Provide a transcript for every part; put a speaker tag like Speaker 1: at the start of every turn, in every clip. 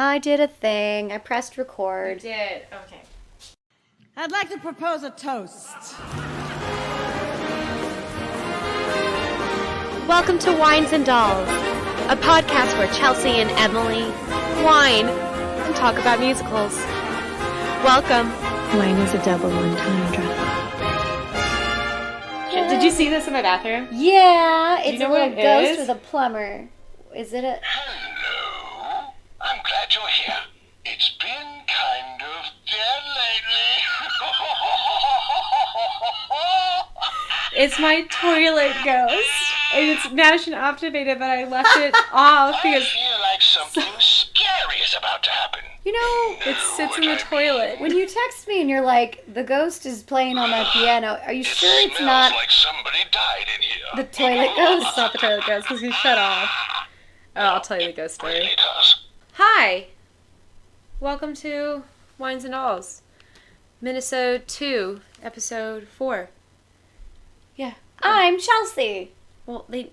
Speaker 1: I did a thing. I pressed record.
Speaker 2: You did. Okay.
Speaker 3: I'd like to propose a toast.
Speaker 1: Welcome to Wines and Dolls, a podcast where Chelsea and Emily whine and talk about musicals. Welcome.
Speaker 4: Wine is a double entendre.
Speaker 2: Did you see this in my bathroom?
Speaker 1: Yeah, it's
Speaker 2: know
Speaker 1: a little
Speaker 2: what it
Speaker 1: ghost
Speaker 2: is?
Speaker 1: with a plumber. Is it a...
Speaker 5: Hello. I'm glad you're here. It's been kind of dead lately.
Speaker 2: It's my toilet ghost. And it's mashed and activated, but I left it off
Speaker 5: I
Speaker 2: because
Speaker 5: feel like something scary is about to happen.
Speaker 1: You know,
Speaker 2: it sits in the toilet.
Speaker 1: when you text me and you're like, the ghost is playing on my piano, are you sure it's
Speaker 5: smells
Speaker 1: not
Speaker 5: like somebody died in here.
Speaker 1: the toilet ghost?
Speaker 2: It's not the toilet ghost because he's shut off. Oh, I'll tell you the ghost story.
Speaker 5: Really does.
Speaker 2: Hi. Welcome to Wines and Dolls. Minnesota 2, episode 4. Yeah.
Speaker 1: I'm Chelsea.
Speaker 2: Well, I'm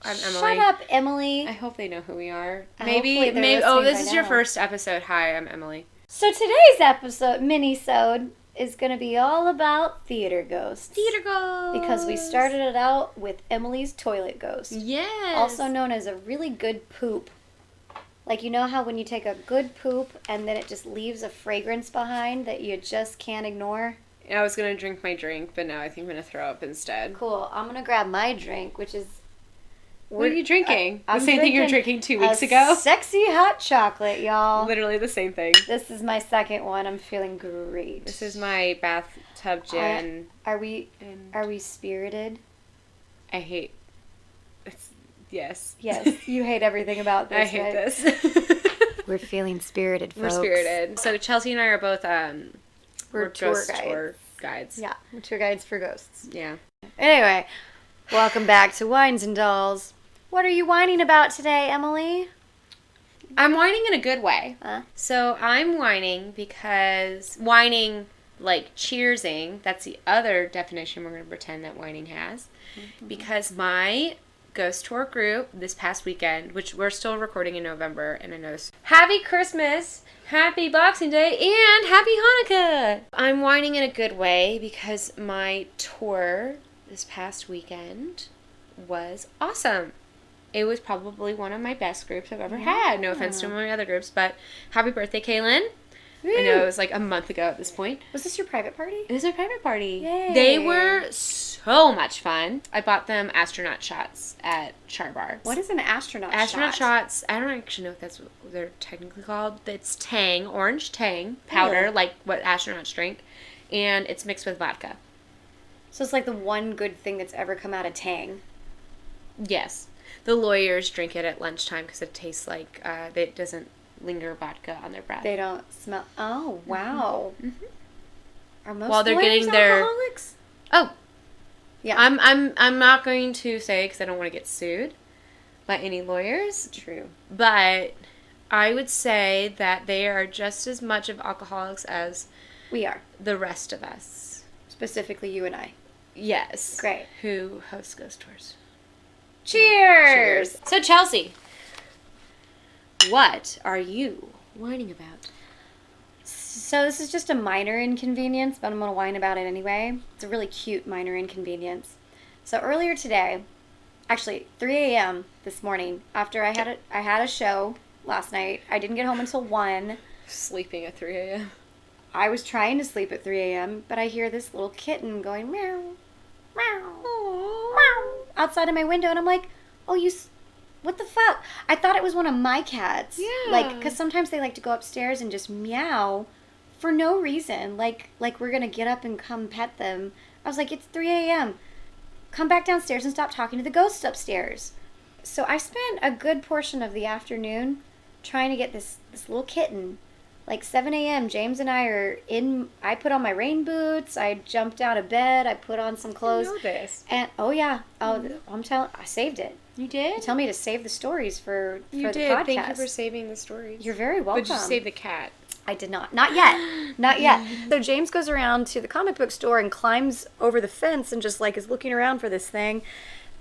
Speaker 2: Emily.
Speaker 1: Shut up, Emily.
Speaker 2: I hope they know who we are.
Speaker 1: Hopefully they're
Speaker 2: Maybe.
Speaker 1: listening
Speaker 2: Oh, this
Speaker 1: by
Speaker 2: is your
Speaker 1: now.
Speaker 2: first episode. Hi, I'm Emily.
Speaker 1: So today's episode, mini-sode, is going to be all about theater ghosts.
Speaker 2: Theater ghost.
Speaker 1: Because we started it out with Emily's toilet ghost.
Speaker 2: Yes.
Speaker 1: Also known as a really good poop. Like, you know how when you take a good poop and then it just leaves a fragrance behind that you just can't ignore?
Speaker 2: I was gonna drink my drink, but now I think I'm gonna throw up instead.
Speaker 1: Cool. I'm going to grab my drink, which is...
Speaker 2: What are you drinking?
Speaker 1: I'm
Speaker 2: the same thing you were drinking 2 weeks ago?
Speaker 1: Sexy hot chocolate, y'all.
Speaker 2: Literally the same thing.
Speaker 1: This is my second one. I'm feeling great.
Speaker 2: This is my bathtub gin.
Speaker 1: Are we spirited?
Speaker 2: I hate. Yes.
Speaker 1: Yes. You hate everything about this,
Speaker 2: I hate
Speaker 1: right?
Speaker 2: this.
Speaker 1: We're feeling spirited, folks.
Speaker 2: We're spirited. So Chelsea and I are both
Speaker 1: We're tour
Speaker 2: ghost
Speaker 1: guides.
Speaker 2: tour guides.
Speaker 1: Yeah, we're tour guides for ghosts.
Speaker 2: Yeah.
Speaker 1: Anyway, welcome back to Wines and Dolls. What are you whining about today, Emily?
Speaker 2: I'm whining in a good way.
Speaker 1: Huh?
Speaker 2: So I'm whining because whining, like cheersing, that's the other definition we're going to pretend that whining has.
Speaker 1: Mm-hmm.
Speaker 2: Because my ghost tour group this past weekend, which we're still recording in November, and I know this. Happy Christmas, Happy Boxing Day, and Happy Hanukkah! I'm whining in a good way because my tour this past weekend was awesome. It was probably one of my best groups I've ever had. No offense to my other groups, but happy birthday, Kaylin. I know it was like a month ago at this point.
Speaker 1: Was this your private party?
Speaker 2: It was a private party.
Speaker 1: Yay.
Speaker 2: They were so much fun. I bought them astronaut shots at Char Bar.
Speaker 1: What is an astronaut
Speaker 2: Astronaut
Speaker 1: shot?
Speaker 2: shots, I don't actually know if that's what they're technically called. It's Tang, orange Tang powder, like what astronauts drink, and it's mixed with vodka.
Speaker 1: So it's like the one good thing that's ever come out of Tang.
Speaker 2: Yes. The lawyers drink it at lunchtime because it tastes like it doesn't linger vodka on their breath.
Speaker 1: They don't smell... Oh, wow.
Speaker 2: Mm-hmm.
Speaker 1: Are most
Speaker 2: While they're
Speaker 1: lawyers
Speaker 2: getting their-
Speaker 1: alcoholics?
Speaker 2: Oh,
Speaker 1: Yeah.
Speaker 2: I'm not going to say because I don't want to get sued by any lawyers.
Speaker 1: True.
Speaker 2: But I would say that they are just as much of alcoholics as
Speaker 1: We are.
Speaker 2: the rest of us.
Speaker 1: Specifically you and I.
Speaker 2: Yes.
Speaker 1: Great.
Speaker 2: Who host ghost tours.
Speaker 1: Cheers!
Speaker 2: So, Chelsea, what are you whining about?
Speaker 1: So this is just a minor inconvenience, but I'm going to whine about it anyway. It's a really cute minor inconvenience. So earlier today, actually 3 a.m. this morning, after I had a show last night, I didn't get home until 1.
Speaker 2: Sleeping at 3 a.m.
Speaker 1: I was trying to sleep at 3 a.m., but I hear this little kitten going meow, meow, meow, outside of my window, and I'm like, oh, what the fuck? I thought it was one of my cats.
Speaker 2: Yeah.
Speaker 1: Like, because sometimes they like to go upstairs and just meow for no reason. Like we're going to get up and come pet them. I was like, it's 3 a.m. Come back downstairs and stop talking to the ghosts upstairs. So I spent a good portion of the afternoon trying to get this little kitten. Like 7 a.m., James and I are in. I put on my rain boots. I jumped out of bed. I put on some clothes.
Speaker 2: I know this.
Speaker 1: And oh yeah, I saved it.
Speaker 2: You did?
Speaker 1: You tell me to save the stories for
Speaker 2: You
Speaker 1: the
Speaker 2: did.
Speaker 1: podcast.
Speaker 2: Thank you for saving the stories.
Speaker 1: You're very welcome.
Speaker 2: But you saved the cat.
Speaker 1: I did not. Not yet. Not yet. So James goes around to the comic book store and climbs over the fence and just like is looking around for this thing.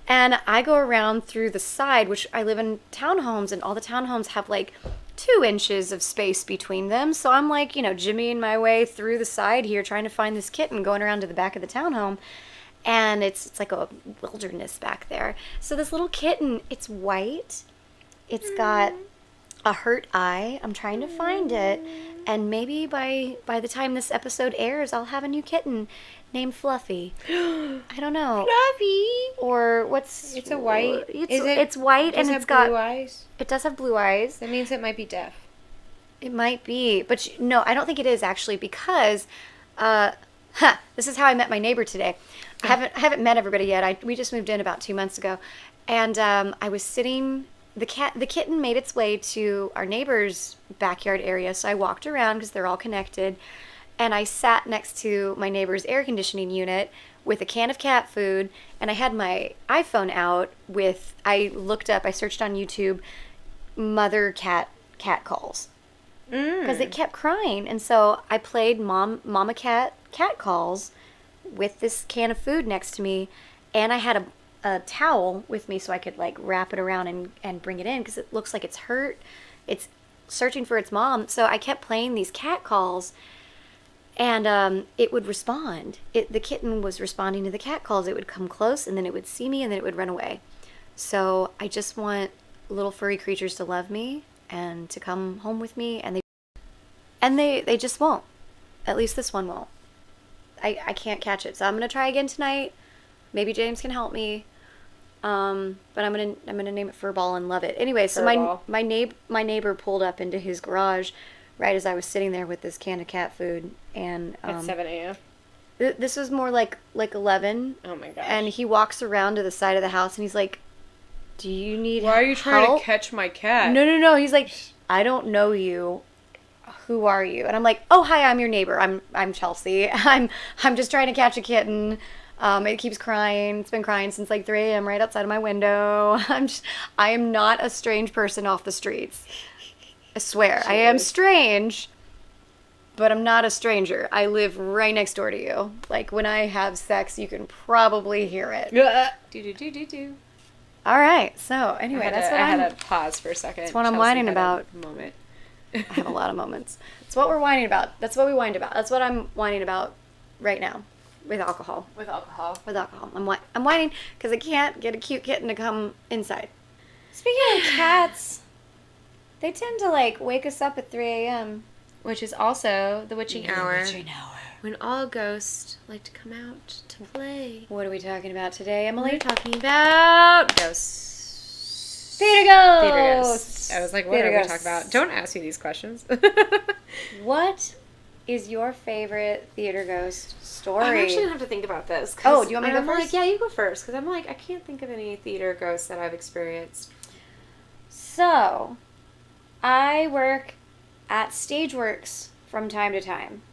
Speaker 1: And I go around through the side, which I live in townhomes, and all the townhomes have like 2 inches of space between them. So I'm like, jimmying my way through the side here, trying to find this kitten going around to the back of the townhome. And it's like a wilderness back there. So this little kitten, it's white. It's got a hurt eye. I'm trying to find it. And maybe by the time this episode airs, I'll have a new kitten named Fluffy. I don't know.
Speaker 2: Fluffy.
Speaker 1: Or what's...
Speaker 2: It's a white.
Speaker 1: It's white and it's got...
Speaker 2: blue eyes?
Speaker 1: It does have blue eyes.
Speaker 2: That means it might be deaf.
Speaker 1: It might be. But no, I don't think it is actually because... this is how I met my neighbor today. I haven't met everybody yet. We just moved in about 2 months ago. And I was sitting... The kitten made its way to our neighbor's backyard area, so I walked around because they're all connected, and I sat next to my neighbor's air conditioning unit with a can of cat food, and I had my iPhone out I searched on YouTube, mother cat calls, because it kept crying, and so I played mama cat calls with this can of food next to me, and I had a towel with me so I could like wrap it around and bring it in because it looks like it's hurt. It's searching for its mom. So I kept playing these cat calls and it would respond. The kitten was responding to the cat calls. It would come close and then it would see me and then it would run away. So I just want little furry creatures to love me and to come home with me, and they just won't. At least this one won't. I can't catch it. So I'm going to try again tonight. Maybe James can help me. But I'm gonna name it Furball and love it. Anyway, so my neighbor pulled up into his garage right as I was sitting there with this can of cat food, and
Speaker 2: At 7 a.m.
Speaker 1: This was more like 11.
Speaker 2: Oh my gosh.
Speaker 1: And he walks around to the side of the house and he's like, "Do you need
Speaker 2: Why are you trying
Speaker 1: help?"
Speaker 2: to catch my cat?
Speaker 1: No. He's like, "I don't know you. Who are you?" And I'm like, "Oh, hi, I'm your neighbor. I'm Chelsea. I'm just trying to catch a kitten. It keeps crying. It's been crying since like 3 a.m. right outside of my window. I am not a strange person off the streets. I swear. I am strange, but I'm not a stranger. I live right next door to you. Like when I have sex, you can probably hear it."
Speaker 2: Do.
Speaker 1: All right. So anyway,
Speaker 2: I had to pause for a second.
Speaker 1: That's what I'm
Speaker 2: Chelsea
Speaker 1: whining
Speaker 2: had
Speaker 1: about.
Speaker 2: A moment.
Speaker 1: I have a lot of moments. That's what we're whining about. That's what we whined about. That's what I'm whining about right now. With alcohol. I'm whining because I can't get a cute kitten to come inside. Speaking of cats, they tend to like wake us up at 3 a.m.
Speaker 2: Which is also the witching hour. When all ghosts like to come out to play.
Speaker 1: What are we talking about today, Emily?
Speaker 2: We're talking about ghosts.
Speaker 1: Theater ghosts.
Speaker 2: I was like, what
Speaker 1: Theater
Speaker 2: are we
Speaker 1: ghosts.
Speaker 2: talking about? Don't ask me these questions.
Speaker 1: What is your favorite theater ghost story?
Speaker 2: I'm actually going to have to think about this.
Speaker 1: Oh, do you want me to go
Speaker 2: I'm
Speaker 1: first?
Speaker 2: like, yeah, you go first. Because I'm like, I can't think of any theater ghosts that I've experienced.
Speaker 1: So, I work at Stageworks from time to time.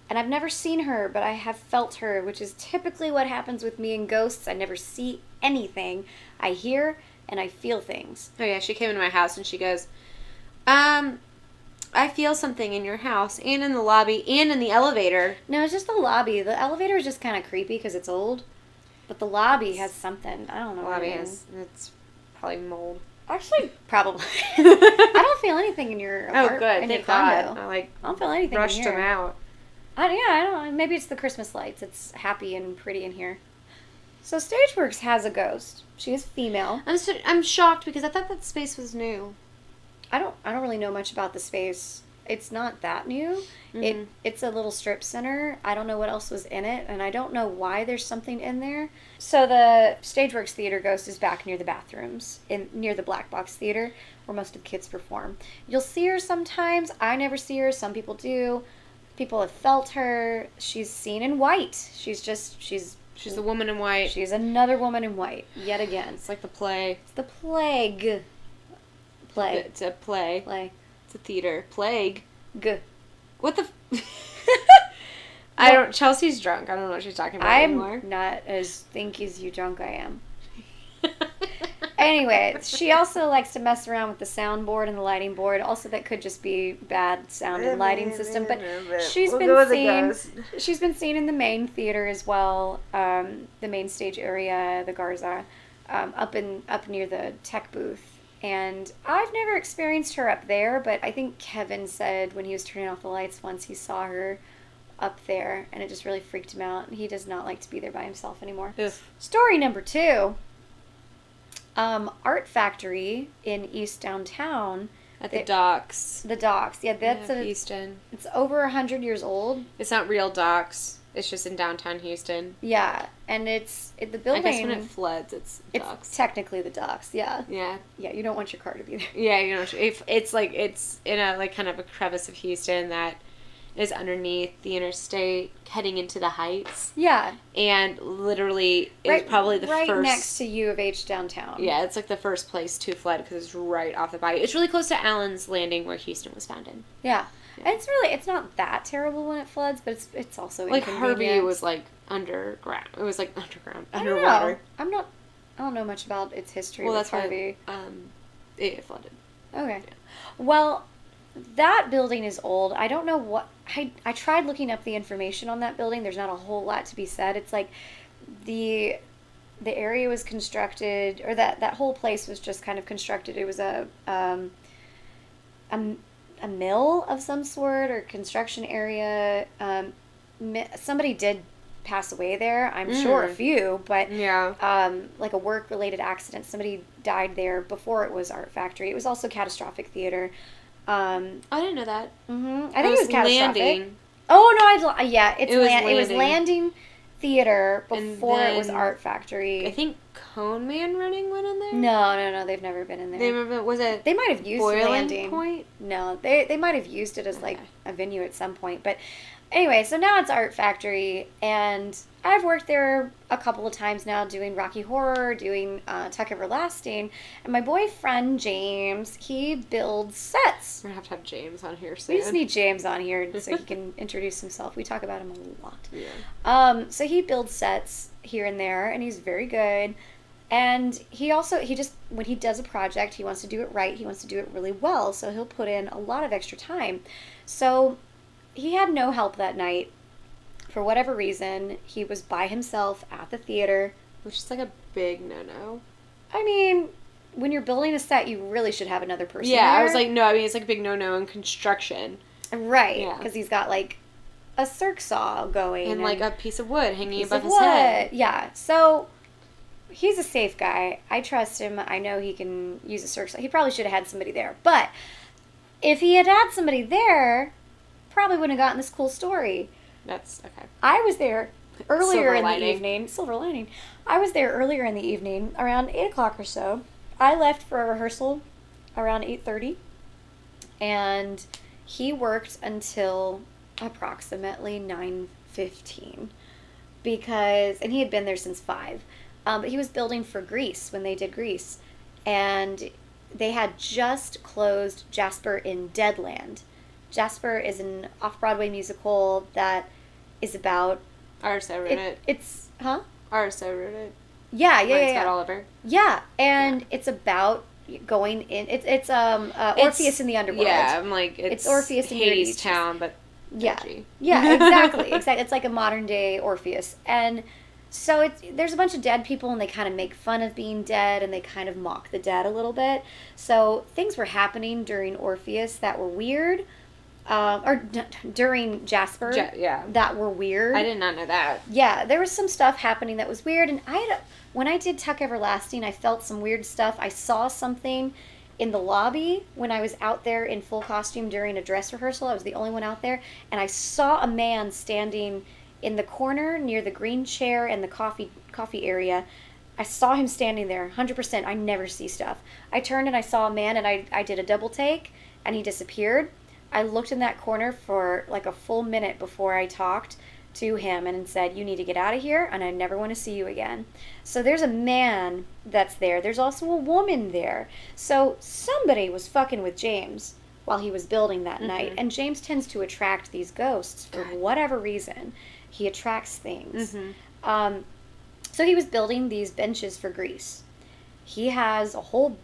Speaker 1: And I've never seen her, but I have felt her, which is typically what happens with me and ghosts. I never see anything. I hear and I feel things.
Speaker 2: Oh, yeah, she came into my house and she goes, I feel something in your house and in the lobby and in the elevator.
Speaker 1: No, it's just the lobby. The elevator is just kind of creepy because it's old. But the lobby has something. I don't know
Speaker 2: The
Speaker 1: what
Speaker 2: lobby
Speaker 1: it is.
Speaker 2: has, it's probably mold.
Speaker 1: Actually, probably. I don't feel anything in your
Speaker 2: Oh, good.
Speaker 1: in your
Speaker 2: Thank God.
Speaker 1: condo.
Speaker 2: I
Speaker 1: I don't feel anything
Speaker 2: brushed
Speaker 1: in here.
Speaker 2: them out.
Speaker 1: I don't know. Maybe it's the Christmas lights. It's happy and pretty in here. So Stageworks has a ghost. She is female.
Speaker 2: I'm shocked because I thought that space was new.
Speaker 1: I don't really know much about the space. It's not that new. It's a little strip center. I don't know what else was in it, and I don't know why there's something in there. So the Stageworks Theater ghost is back near the bathrooms, near the Black Box Theater, where most of the kids perform. You'll see her sometimes. I never see her. Some people do. People have felt her. She's seen in white. She's
Speaker 2: the woman in white.
Speaker 1: She's another woman in white, yet again.
Speaker 2: It's like the play.
Speaker 1: It's the plague. Play.
Speaker 2: It's a play.
Speaker 1: Play.
Speaker 2: It's a theater. Plague.
Speaker 1: G.
Speaker 2: What the... Chelsea's drunk. I don't know what she's talking about anymore.
Speaker 1: I'm not as stinky as you drunk I am. Anyway, she also likes to mess around with the soundboard and the lighting board. Also, that could just be bad sound and lighting system. But she's been seen in the main theater as well, the main stage area, the Garza, up near the tech booth And I've never experienced her up there, but I think Kevin said when he was turning off the lights once he saw her up there, and it just really freaked him out. He does not like to be there by himself anymore.
Speaker 2: Oof.
Speaker 1: Story number 2. Art Factory in East Downtown.
Speaker 2: At the docks.
Speaker 1: The docks. Yeah, that's
Speaker 2: Houston.
Speaker 1: It's over 100 years old.
Speaker 2: It's not real docks. It's just in downtown Houston.
Speaker 1: Yeah, and the building.
Speaker 2: I guess when it floods, it's docks.
Speaker 1: It's technically the docks. Yeah.
Speaker 2: Yeah.
Speaker 1: Yeah, you don't want your car to be there.
Speaker 2: Yeah, you know, if it's like it's in a like kind of a crevice of Houston that is underneath the interstate heading into the Heights.
Speaker 1: Yeah.
Speaker 2: And literally it's probably the
Speaker 1: right
Speaker 2: first
Speaker 1: next to U of H downtown.
Speaker 2: Yeah, it's like the first place to flood because it's right off the bayou. It's really close to Allen's Landing where Houston was founded.
Speaker 1: Yeah. And it's not that terrible when it floods, but it's also
Speaker 2: like
Speaker 1: inconvenient.
Speaker 2: Harvey was like underground. It was like underground,
Speaker 1: underwater.
Speaker 2: I
Speaker 1: don't know much about its history.
Speaker 2: Well,
Speaker 1: with
Speaker 2: that's
Speaker 1: Harvey.
Speaker 2: why it flooded.
Speaker 1: Okay. Yeah. Well, that building is old. I don't know what I tried looking up the information on that building. There's not a whole lot to be said. It's like the area was constructed, or that whole place was just kind of constructed. It was a mill of some sort or construction area. Somebody did pass away there. I'm sure a few, but
Speaker 2: yeah,
Speaker 1: like a work-related accident. Somebody died there before it was Art Factory. It was also Catastrophic Theater.
Speaker 2: I didn't know that.
Speaker 1: Mm-hmm. I think it was Catastrophic.
Speaker 2: Landing.
Speaker 1: Oh no, yeah, it was
Speaker 2: Landing.
Speaker 1: Landing Theater before it was Art Factory.
Speaker 2: I think Cone Man Running went in there.
Speaker 1: No, they've never been in there.
Speaker 2: Was it?
Speaker 1: They might have used
Speaker 2: Boiling
Speaker 1: Landing
Speaker 2: Point?
Speaker 1: No, they might have used it as like a venue at some point, but anyway, so now it's Art Factory, and I've worked there a couple of times now doing Rocky Horror, doing Tuck Everlasting, and my boyfriend James, he builds sets.
Speaker 2: We're gonna have James on here soon.
Speaker 1: We just need James on here so he can introduce himself. We talk about him a lot.
Speaker 2: Yeah.
Speaker 1: So he builds sets here and there, and he's very good. And he just, when he does a project, he wants to do it right. He wants to do it really well, so he'll put in a lot of extra time. So he had no help that night. For whatever reason, he was by himself at the theater.
Speaker 2: Which is like a big no-no.
Speaker 1: I mean, when you're building a set, you really should have another person
Speaker 2: Yeah,
Speaker 1: there.
Speaker 2: I was like, no, I mean, it's like a big no-no in construction.
Speaker 1: Right,
Speaker 2: Yeah.
Speaker 1: because he's got like a circ saw going.
Speaker 2: And like a piece of wood hanging above his
Speaker 1: wood.
Speaker 2: head.
Speaker 1: Yeah, so he's a safe guy. I trust him. I know he can use a circ saw. He probably should have had somebody there. But if he had had somebody there, probably wouldn't have gotten this cool story.
Speaker 2: That's okay.
Speaker 1: I was there earlier in
Speaker 2: lining.
Speaker 1: the evening. Silver lining. I was there earlier in the evening, around 8 o'clock or so. I left for a rehearsal around 8:30, and he worked until approximately 9:15 and he had been there since 5. But he was building for Grease when they did Grease, and they had just closed Jasper in Deadland. Jasper is an off-Broadway musical that is about...
Speaker 2: RSO wrote it.
Speaker 1: It's... Huh?
Speaker 2: RSO wrote it.
Speaker 1: Yeah.
Speaker 2: Scott Oliver.
Speaker 1: Yeah, and it's about going in... It's Orpheus in the Underworld.
Speaker 2: Yeah, I'm like... It's
Speaker 1: Orpheus in
Speaker 2: Hades Town, but...
Speaker 1: Yeah.
Speaker 2: edgy.
Speaker 1: Yeah, exactly. It's like a modern-day Orpheus. And so there's a bunch of dead people, and they kind of make fun of being dead, and they kind of mock the dead a little bit. So things were happening during Orpheus that were weird. During Jasper, that were weird.
Speaker 2: I did not know that.
Speaker 1: Yeah, there was some stuff happening that was weird, and when I did Tuck Everlasting, I felt some weird stuff. I saw something in the lobby when I was out there in full costume during a dress rehearsal. I was the only one out there, and I saw a man standing in the corner near the green chair and the coffee area. I saw him standing there, 100%. I never see stuff. I turned and I saw a man, and I did a double take, and he disappeared. I looked in that corner for like a full minute before I talked to him and said, "You need to get out of here, and I never want to see you again." So there's a man that's there. There's also a woman there. So somebody was fucking with James while he was building that night. And James tends to attract these ghosts for whatever reason. He attracts things. So he was building these benches for Grease. He has a whole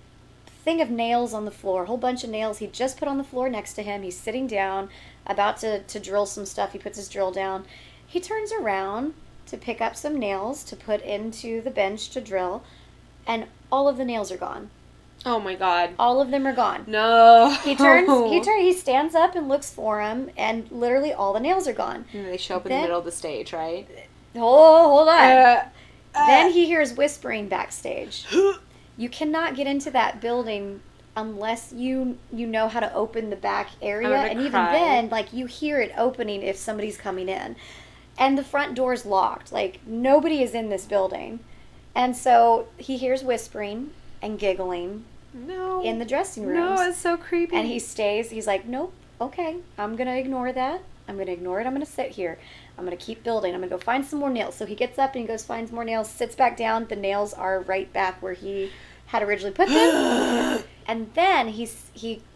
Speaker 1: thing of nails on the floor, a whole bunch of nails he just put on the floor next to him. He's sitting down, about to drill some stuff. He puts his drill down. He turns around to pick up some nails to put into the bench to drill, and all of the nails are gone.
Speaker 2: Oh my god.
Speaker 1: All of them are gone.
Speaker 2: No.
Speaker 1: He stands up and looks for him, and literally all the nails are gone.
Speaker 2: And they show up in the middle of the stage, right?
Speaker 1: Hold on. Then he hears whispering backstage. You cannot get into that building unless you know how to open the back area, and even then, like, you hear it opening if somebody's coming in. And the front door's locked. Like, nobody is in this building. And so he hears whispering and giggling in the dressing rooms.
Speaker 2: No, it's so creepy.
Speaker 1: And he stays. He's like, nope, okay, I'm going to ignore that. I'm going to ignore it. I'm going to sit here. I'm going to keep building. I'm going to go find some more nails. So he gets up and he goes, finds more nails, sits back down. The nails are right back where he had originally put them. And then he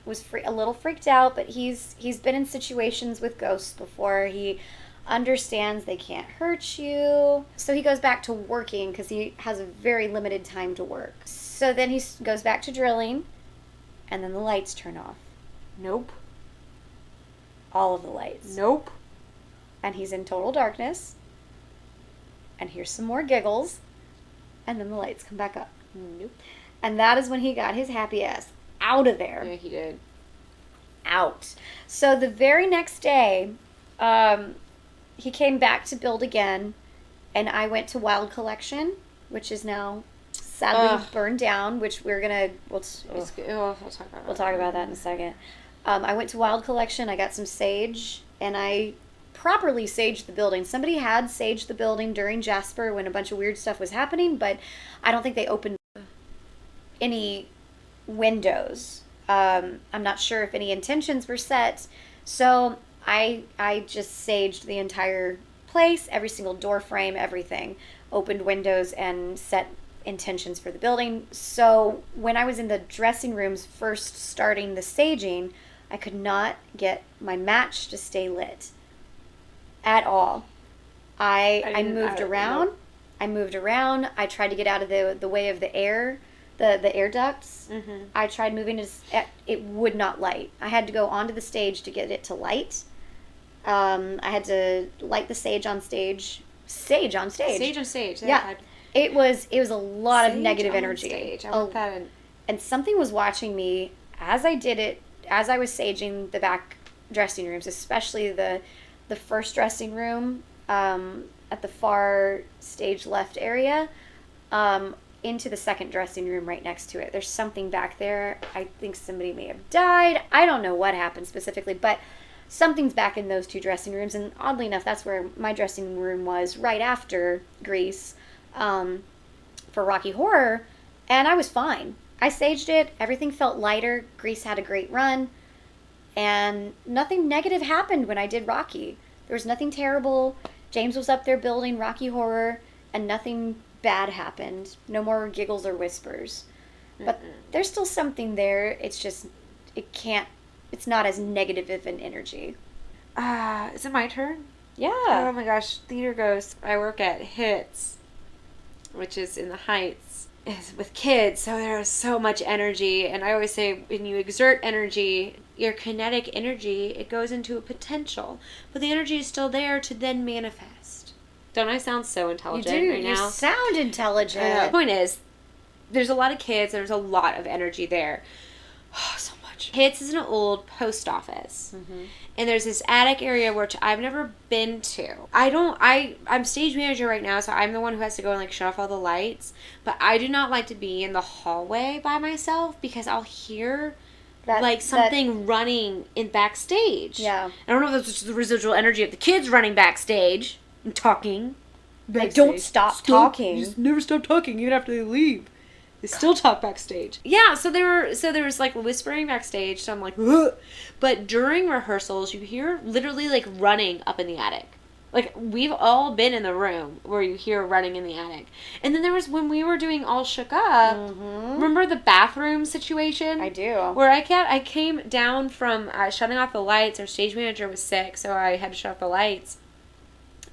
Speaker 1: was a little freaked out, but he's been in situations with ghosts before. He understands they can't hurt you. So he goes back to working because he has a very limited time to work. So then he goes back to drilling, and then the lights turn off.
Speaker 2: Nope.
Speaker 1: All of the lights.
Speaker 2: Nope.
Speaker 1: And he's in total darkness. And here's some more giggles. And then the lights come back up.
Speaker 2: Nope.
Speaker 1: And that is when he got his happy ass out of there.
Speaker 2: Yeah, he did.
Speaker 1: Out. So the very next day, he came back to build again, and I went to Wild Collection, which is now sadly burned down, which we'll talk about that in a second. I went to Wild Collection, I got some sage, and I properly saged the building. Somebody had saged the building during Jasper when a bunch of weird stuff was happening, but I don't think they opened any windows. I'm not sure if any intentions were set, so I just saged the entire place, every single door frame, everything, opened windows and set intentions for the building. So when I was in the dressing rooms first starting the saging, I could not get my match to stay lit at all. I moved around.
Speaker 2: Nope.
Speaker 1: I moved around. I tried to get out of the way of the air, the air ducts.
Speaker 2: Mm-hmm.
Speaker 1: I tried moving it would not light. I had to go onto the stage to get it to light. I had to light the sage on stage. Sage on stage.
Speaker 2: Sage on stage.
Speaker 1: Yeah. It was a lot of negative energy.
Speaker 2: Stage. I want that in.
Speaker 1: And something was watching me as I did it, as I was saging the back dressing rooms, especially the first dressing room at the far stage left area, into the second dressing room right next to it. There's something back there. I think somebody may have died. I don't know what happened specifically, but something's back in those two dressing rooms. And oddly enough, that's where my dressing room was right after Grease for Rocky Horror. And I was fine. I saged it. Everything felt lighter. Grease had a great run. And nothing negative happened when I did Rocky. There was nothing terrible. James was up there building Rocky Horror, and nothing bad happened. No more giggles or whispers. But there's still something there. It's just, it's not as negative of an energy.
Speaker 2: Is it my turn?
Speaker 1: Yeah.
Speaker 2: Oh my gosh, Theater Ghost. I work at HITS, which is in the Heights. It's with kids, so there's so much energy. And I always say, when you exert energy, your kinetic energy, it goes into a potential. But the energy is still there to then manifest. Don't I sound so intelligent right now?
Speaker 1: You sound intelligent.
Speaker 2: The point is, there's a lot of kids, and there's a lot of energy there. Oh, so much. HITS is an old post office. Mm-hmm. And there's this attic area which I've never been to. I'm stage manager right now, so I'm the one who has to go and shut off all the lights. But I do not like to be in the hallway by myself because I'll hear something running in backstage.
Speaker 1: Yeah.
Speaker 2: I don't know if that's just the residual energy of the kids running backstage and talking.
Speaker 1: They don't stop talking.
Speaker 2: You just never stop talking even after they leave. They still talk backstage. Yeah, so there was whispering backstage, so I'm like, ugh. But during rehearsals, you hear literally running up in the attic. We've all been in the room where you hear running in the attic. And then there was when we were doing All Shook Up, remember the bathroom situation?
Speaker 1: I do.
Speaker 2: Where I came down from shutting off the lights. Our stage manager was sick, so I had to shut off the lights.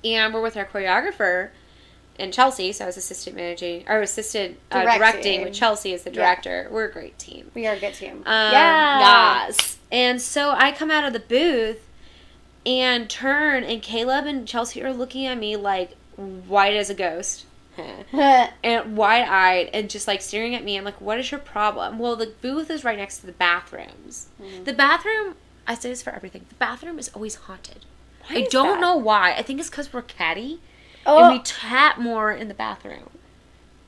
Speaker 2: And we're with our choreographer and Chelsea, so I was assistant directing with Chelsea as the director. Yeah. We're a great team.
Speaker 1: We are a good team.
Speaker 2: Yes. And so I come out of the booth and turn, and Caleb and Chelsea are looking at me like white as a ghost. and wide-eyed and just like staring at me. I'm like, what is your problem? Well, the booth is right next to the bathrooms. The bathroom, I say this for everything, the bathroom is always haunted.
Speaker 1: Why
Speaker 2: I
Speaker 1: is
Speaker 2: don't
Speaker 1: that?
Speaker 2: know why. I think it's because we're catty
Speaker 1: Oh.
Speaker 2: and we tap more in the bathroom.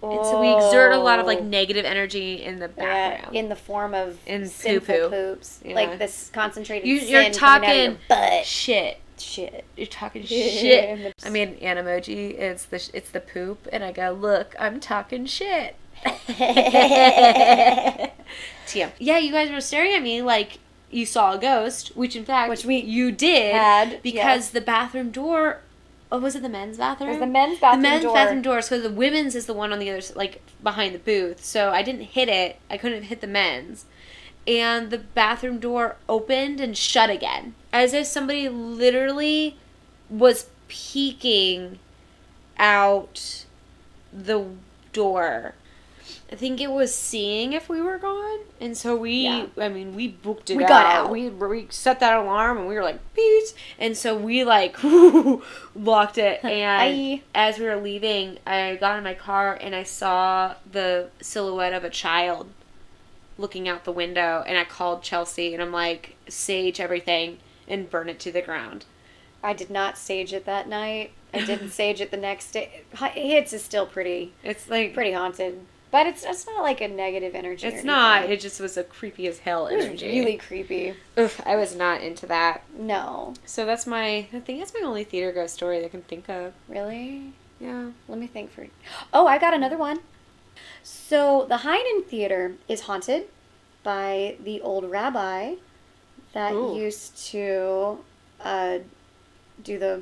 Speaker 2: And so we exert a lot of like negative energy in the bathroom.
Speaker 1: in the form of
Speaker 2: In
Speaker 1: sinful
Speaker 2: poo-poo.
Speaker 1: poops.
Speaker 2: Yeah.
Speaker 1: Like this concentrated
Speaker 2: You're
Speaker 1: sin coming out of
Speaker 2: talking
Speaker 1: your butt.
Speaker 2: shit.
Speaker 1: Shit.
Speaker 2: You're talking shit. I made an emoji. It's the poop, and I go, look, I'm talking shit. TM. Yeah, you guys were staring at me like you saw a ghost, which in fact you did
Speaker 1: had,
Speaker 2: because
Speaker 1: yes.
Speaker 2: the bathroom door. Oh, was it the men's bathroom?
Speaker 1: It was the men's bathroom
Speaker 2: The men's
Speaker 1: door.
Speaker 2: bathroom door. So the women's is the one on the other, like behind the booth. So I didn't hit it. I couldn't hit the men's. And the bathroom door opened and shut again. As if somebody literally was peeking out the door. I think it was seeing if we were gone. And so we booked it out.
Speaker 1: We got out.
Speaker 2: We set that alarm and we were like, peace. And so we like locked it. And as we were leaving, I got in my car and I saw the silhouette of a child looking out the window, and I called Chelsea and I'm like, sage everything and burn it to the ground.
Speaker 1: I did not sage it that night. I didn't sage it the next day. Hits is still pretty.
Speaker 2: It's like
Speaker 1: pretty haunted, but it's not like a negative energy.
Speaker 2: It's not. It just was a creepy as hell energy.
Speaker 1: It was really creepy.
Speaker 2: Oof, I was not into that.
Speaker 1: No.
Speaker 2: So I think that's my only theater ghost story that I can think of.
Speaker 1: Really?
Speaker 2: Yeah.
Speaker 1: Let me think for. Oh, I got another one. So the Heinen Theater is haunted by the old rabbi that used to do the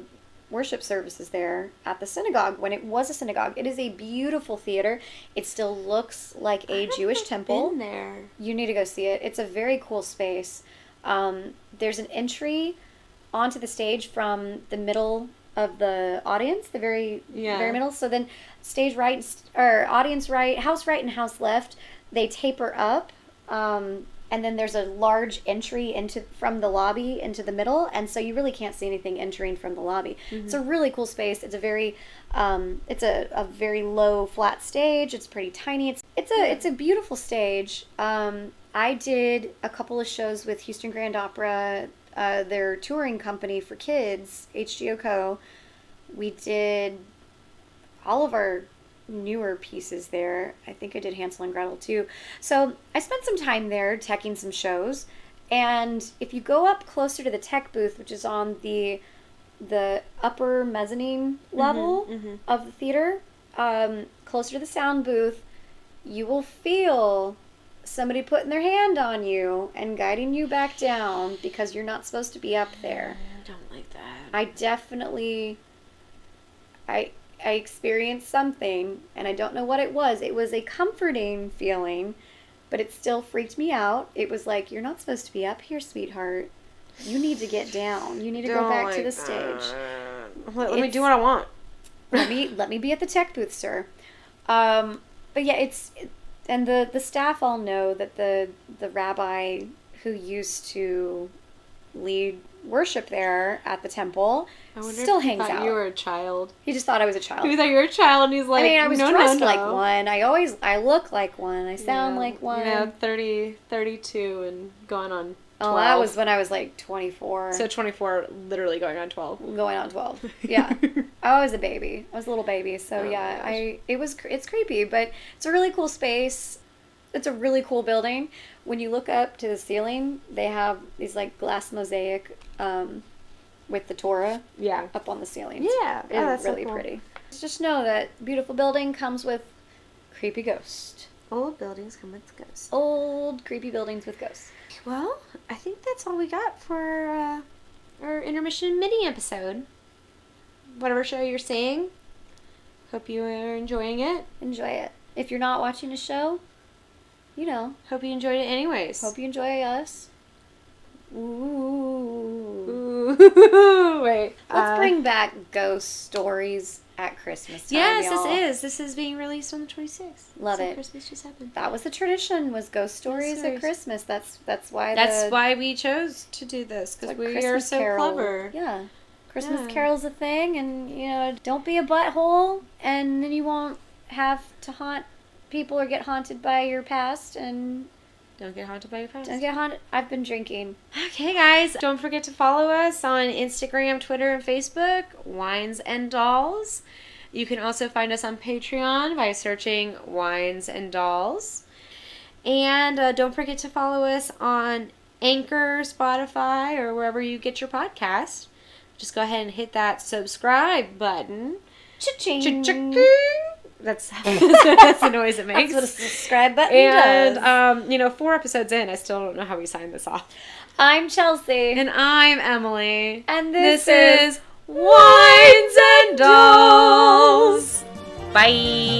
Speaker 1: worship services there at the synagogue when it was a synagogue. It is a beautiful theater. It still looks like a Jewish temple.
Speaker 2: Been there.
Speaker 1: You need to go see it. It's a very cool space. There's an entry onto the stage from the middle of the audience, the very middle. So then stage right or audience right, house right and house left, they taper up. And then there's a large entry from the lobby into the middle, and so you really can't see anything entering from the lobby. Mm-hmm. It's a really cool space. It's a very it's a very low flat stage. It's pretty tiny. It's a beautiful stage. I did a couple of shows with Houston Grand Opera, their touring company for kids, HGO Co. We did all of our newer pieces there. I think I did Hansel and Gretel too. So I spent some time there teching some shows, and if you go up closer to the tech booth, which is on the upper mezzanine level of the theater, closer to the sound booth, you will feel somebody putting their hand on you and guiding you back down because you're not supposed to be up there.
Speaker 2: I don't like that.
Speaker 1: I definitely I experienced something, and I don't know what it was. It was a comforting feeling, but it still freaked me out. It was like, you're not supposed to be up here, sweetheart. You need to get down. You need to go back to the stage.
Speaker 2: Let me do what I want.
Speaker 1: let me be at the tech booth, sir. But yeah, and the staff all know that the rabbi who used to lead worship there at the temple still hangs out.
Speaker 2: You were a child.
Speaker 1: He just thought I was a child.
Speaker 2: He thought you were a child, and he's like,
Speaker 1: I was dressed like one. I look like one. I sound like one.
Speaker 2: 32 and going on 12.
Speaker 1: Oh, that was when I was like 24.
Speaker 2: So 24, literally going on 12.
Speaker 1: Going on 12. Yeah. I was a baby. I was a little baby. So it's creepy, but it's a really cool space. It's a really cool building. When you look up to the ceiling, they have these like glass mosaic with the Torah up on the ceiling.
Speaker 2: Yeah.
Speaker 1: It's really pretty. Just know that beautiful building comes with creepy ghosts.
Speaker 2: Old buildings come with ghosts.
Speaker 1: Old creepy buildings with ghosts.
Speaker 2: Well, I think that's all we got for our intermission mini episode. Whatever show you're seeing, hope you are enjoying it.
Speaker 1: Enjoy it. If you're not watching a show,
Speaker 2: hope you enjoyed it anyways.
Speaker 1: Hope you enjoy us. Ooh.
Speaker 2: Wait.
Speaker 1: Let's bring back ghost stories at Christmas time,
Speaker 2: Yes,
Speaker 1: y'all.
Speaker 2: This is being released on the 26th.
Speaker 1: Love
Speaker 2: so
Speaker 1: it.
Speaker 2: Christmas just happened.
Speaker 1: That was the tradition, was ghost stories at Christmas. That's why
Speaker 2: why we chose to do this, because we are so clever.
Speaker 1: Yeah. Christmas
Speaker 2: Yeah.
Speaker 1: Carol's a thing, and, you know, don't be a butthole, and then you won't have to haunt people or get haunted by your past, and
Speaker 2: Don't get haunted by your past.
Speaker 1: don't get haunted. I've been drinking.
Speaker 2: Okay, guys, don't forget to follow us on Instagram, Twitter, and Facebook, Wines and Dolls. You can also find us on Patreon by searching Wines and Dolls. And don't forget to follow us on Anchor, Spotify, or wherever you get your podcasts. Just go ahead and hit that subscribe button.
Speaker 1: Cha-ching.
Speaker 2: Cha-ching. That's the noise it makes.
Speaker 1: That's what a subscribe button
Speaker 2: And,
Speaker 1: does.
Speaker 2: 4 episodes in, I still don't know how we sign this off.
Speaker 1: I'm Chelsea.
Speaker 2: And I'm Emily.
Speaker 1: And
Speaker 2: this is Wines and Dolls. Bye.